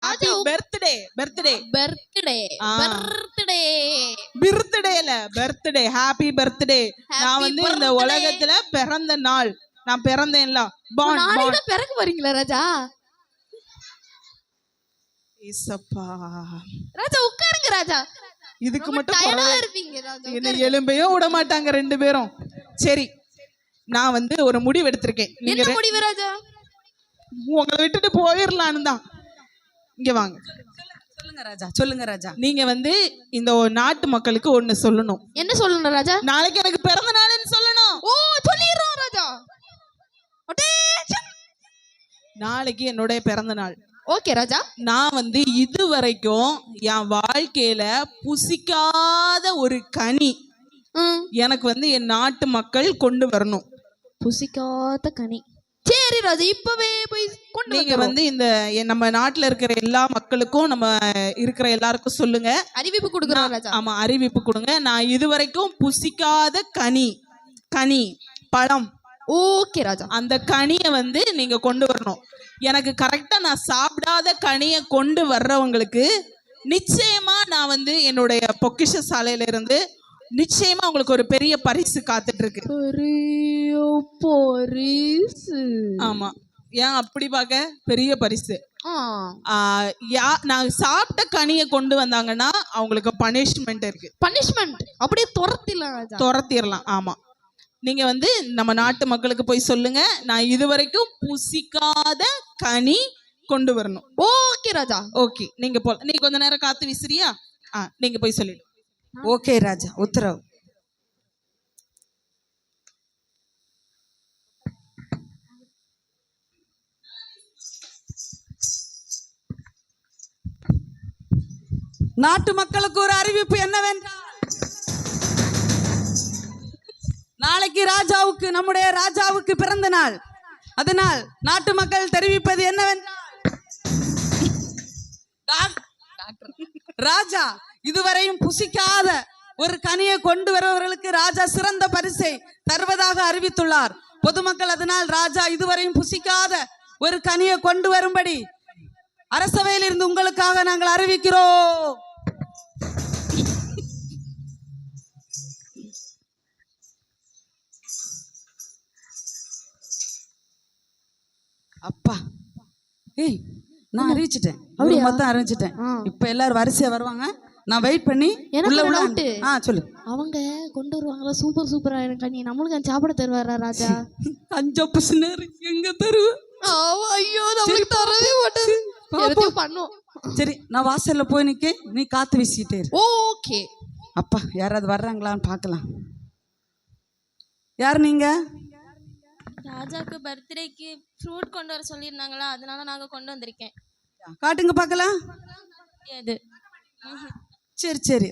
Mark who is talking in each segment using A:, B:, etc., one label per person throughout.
A: Happy birthday birthday
B: birthday birthday
A: பர்த்டேல birthday happy birthday. நான் வந்து இந்த உலகத்துல பிறந்த நாள், நான் பிறந்தேன்ல,
B: நாளைக்கு தான் பிறக்க வரீங்களா ராஜா?
A: ஏசப்பா
B: ராஜா உட்காருங்க ராஜா.
A: இதுக்கு மட்டும்
B: டயர்டா இருப்பீங்க ராஜா.
A: என்ன எலும்பையும் விட மாட்டாங்க ரெண்டு பேரும். சரி, நான் வந்து ஒரு முடிவு எடுத்திருக்கேன்.
B: என்ன முடிவு ராஜா?
A: உங்களை விட்டுட்டு போயிடலான்னு தான். இங்க வாங்க.
C: சொல்லுங்க ராஜா, சொல்லுங்க ராஜா.
A: நீங்க வந்து இந்த நாட்டு மக்களுக்கு ஒண்ணு சொல்லணும்.
B: என்ன சொல்லணும் ராஜா?
A: நாளைக்கு எனக்கு பிறந்த நாள்னு சொல்லணும்.
B: ஓ சொல்லிடுறோம் ராஜா.
A: நாளைக்கு என்னோட பிறந்த நாள்.
B: ஓகே ராஜா.
A: நான் வந்து இது வரைக்கும் என் வாழ்க்கையில புசிக்காத ஒரு கனி எனக்கு வந்து என் நாட்டு மக்கள் கொண்டு வரணும்.
B: புசிக்காத கனி. சரி ராஜா, இப்பவே போய் கொண்டு
A: நீங்க வந்து இந்த நம்ம நாட்டுல இருக்கிற எல்லா மக்களுக்கும், நம்ம இருக்கிற எல்லாருக்கும் சொல்லுங்க,
B: அறிவிப்பு கொடுக்குறோம் ராஜா.
A: ஆமா, அறிவிப்பு கொடுங்க. நான் இது வரைக்கும் புசிக்காத கனி பழம்,
B: ஓகே ராஜா,
A: அந்த கனியை வந்து நீங்க கொண்டு வரணும். எனக்கு கரெக்டா நான் சாப்பிடாத கனியை கொண்டு வர்றவங்களுக்கு நிச்சயமா நான் வந்து என்னுடைய பொக்கிஷ சாலையில இருந்து நிச்சயமா உங்களுக்கு ஒரு பெரிய பரிசு காத்துட்டு இருக்கு. ஆமா, ஏன் அப்படி பாக்க? பெரிய பரிசு. நான் சாப்பிட்ட கனியை கொண்டு வந்தாங்கன்னா அவங்களுக்கு பனிஷ்மெண்ட் இருக்கு.
B: பனிஷ்மெண்ட் அப்படியே
A: துரத்திடலாம். ஆமா, நீங்க வந்து நம்ம நாட்டு மக்களுக்கு போய் சொல்லுங்க, நான் இதுவரைக்கும் புசிக்காத கனி கொண்டு வரணும்.
B: ஓகே ராஜா.
A: ஓகே, நீங்க நீ கொஞ்ச நேரம் காத்து விசிறியா? நீங்க போய் சொல்லிடு.
C: ஓகே ராஜா, உத்தரவு. நாட்டு மக்களுக்கு ஒரு அறிவிப்பு என்னவென்றால், நாளைக்கு ராஜாவுக்கு, நம்முடைய ராஜாவுக்கு பிறந்த நாள். அதனால் நாட்டு மக்கள் தெரிவிப்பது என்னவென்றால், ராஜா இதுவரையும் புசிக்காத ஒரு கனியை கொண்டு வருபவர்களுக்கு ராஜா சிறந்த பரிசை தருவதாக அறிவித்துள்ளார். பொதுமக்கள் அதனால் ராஜா இதுவரையும் புசிக்காத ஒரு கனியை கொண்டு வரும்படி அரசவையில் இருந்து உங்களுக்காக நாங்கள் அறிவிக்கிறோம். அப்பா, ஏய், நான் அறிவிச்சிட்டேன், மொத்தம் அறிவிச்சிட்டேன். இப்ப எல்லாரும் வரிசையா வருவாங்க, நான் வெயிட் பண்ணி உள்ள சொல்லு.
B: அவங்க கொண்டு வருவாங்களா சூப்பர் சூப்பரா கனி, நம்மளுக்கு சாப்பிட தருவாரா ராஜா?
C: அஞ்சு பசுனர் எங்க தருவ?
B: ஐயோ, நமக்கு தரவே மாட்டாரு. பண்ணுவோம்.
C: சரி, நான் வாசல்ல போய் நிக்க, நீ காத்து வீசிட்டே இரு.
B: ஓகே.
C: அப்பா, யாராவது வர்றாங்களான்னு பார்க்கலாம். யார் நீங்க?
D: ராஜாக்கு பர்த்டேக்கு ஃப்ரூட் கொண்டு வர சொல்லியிருந்தாங்களா, அதனால நாங்க கொண்டு வந்திருக்கேன்.
C: காட்டுங்க பார்க்கலாம்.
D: அது
C: சரி சரி,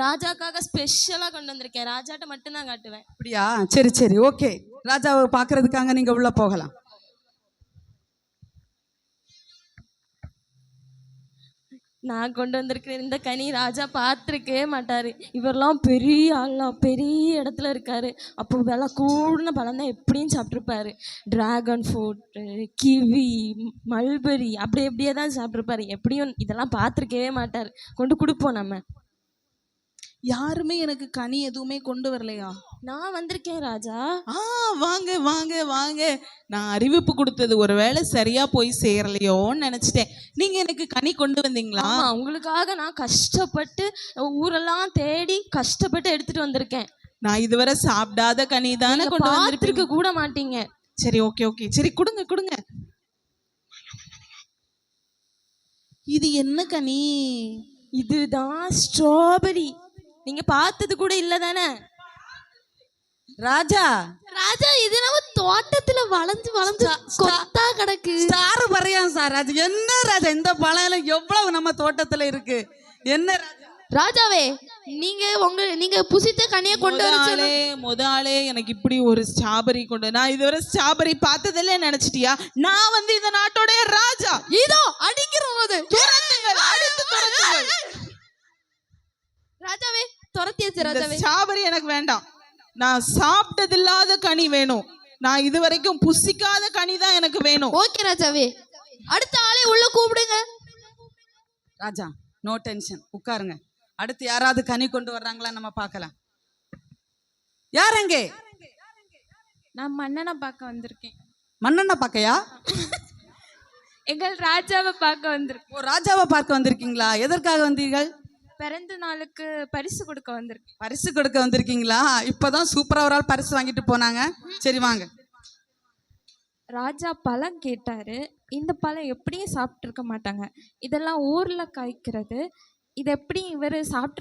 D: ராஜாக்காக ஸ்பெஷலா கொண்டு வந்திருக்கேன். ராஜாட்ட மட்டும் தான் காட்டுவேன்.
C: அப்படியா? சரி சரி, ஓகே. ராஜாவை பார்க்கறதுக்காக நீங்க உள்ள போகலாம்.
D: நான் கொண்டு வந்திருக்கிற இந்த கனி ராஜா பார்த்துருக்கவே மாட்டாரு. இவரெல்லாம் பெரிய ஆள்லாம், பெரிய இடத்துல இருக்காரு. அப்போ விலை கூடின பழம் தான் எப்படியும் சாப்பிட்ருப்பாரு. டிராகன் ஃப்ரூட், கிவி, மல்பெரி அப்படி எப்படியே தான் சாப்பிட்ருப்பாரு. எப்படியும் இதெல்லாம் பார்த்துருக்கவே மாட்டார். கொண்டு கொடுப்போம் நம்ம.
A: யாருமே எனக்கு கனி எதுவுமே கொண்டு வரலையா?
D: நான் வந்திருக்கேன் ராஜா.
A: வாங்க வாங்க வாங்க. நான் அறிவிப்பு கொடுத்தது ஒருவேளை சரியா போய் சேரலையோன்னு நினைச்சிட்டேன். நீங்க எனக்கு கனி கொண்டு வந்தீங்களா?
D: உங்களுக்காக நான் கஷ்டப்பட்டு ஊரெல்லாம் தேடி கஷ்டப்பட்டு எடுத்துட்டு வந்திருக்கேன்.
A: நான் இதுவரை சாப்பிடாத கனி தானே கொண்டு வந்திருக்க
D: கூட மாட்டீங்க.
A: சரி, ஓகே ஓகே, சரி கொடுங்க கொடுங்க. இது என்ன கனி?
D: இதுதான் ஸ்ட்ராபெரி. நீங்க பார்த்தது கூட இல்ல தானே
C: ராஜா?
B: ராஜா, இது நம்ம தோட்டத்துல வளைஞ்சு வளைஞ்சு கொத்தா கிடக்கு.
C: ஸ்டார் பறையான் சார். அது என்ன ராஜா, இந்த பழம் எவ்வளவு நம்ம தோட்டத்துல இருக்கு? என்ன
B: ராஜாவே, நீங்க புசித்த கனியை கொண்டு வரலே
A: முதலே எனக்கு இப்படி ஒரு ஸ்ட்ராபெரி கொண்டு, நான் இதுவரை ஸ்ட்ராபெரி பார்த்ததில்ல நினைச்சிட்டியா? நான் வந்து இந்த நாட்டோட ராஜா.
B: இதோ அடிக்கிறது. ராஜாவே, துரத்தியாச்சு ராஜாவே.
A: ஸ்ட்ராபெரி எனக்கு வேண்டாம். நான் சாப்பிட்டதில்லாத கனி வேணும். நான் இதுவரைக்கும் புசிக்காத கனி தான் எனக்கு வேணும்.
B: ஓகே ராஜாவே, அடுத்த ஆளை உள்ள கூப்பிடுங்க.
C: ராஜா நோ டென்ஷன், உட்காருங்க. அடுத்து யாராவது கனி கொண்டு வர்றாங்களா நம்ம பார்க்கலாம். யார் அங்கே?
E: நான் மன்னனை பார்க்க வந்திருக்கேன்.
C: மன்னனை பார்க்கையா?
E: எங்கள் ராஜாவை பார்க்க வந்திருக்கேன்.
C: ஓ, ராஜாவை பார்க்க வந்திருக்கீங்களா? எதற்காக வந்தீர்கள்?
E: பிறந்த நாளுக்கு பரிசு கொடுக்க வந்திருக்கேன்.
C: பரிசு கொடுக்க வந்திருக்கீங்களா? இப்பதான் சூப்பரா ஒரு ஆள் பரிசு வாங்கிட்டு போனாங்க. சரி வாங்க.
E: ராஜா பழம் கேட்டாரு. இந்த பழம் எப்படியும் சாப்பிட்டு இருக்க மாட்டாங்க, இதெல்லாம் ஊர்ல காய்க்கிறது, இது எப்படி இவர் சாப்பிட்டு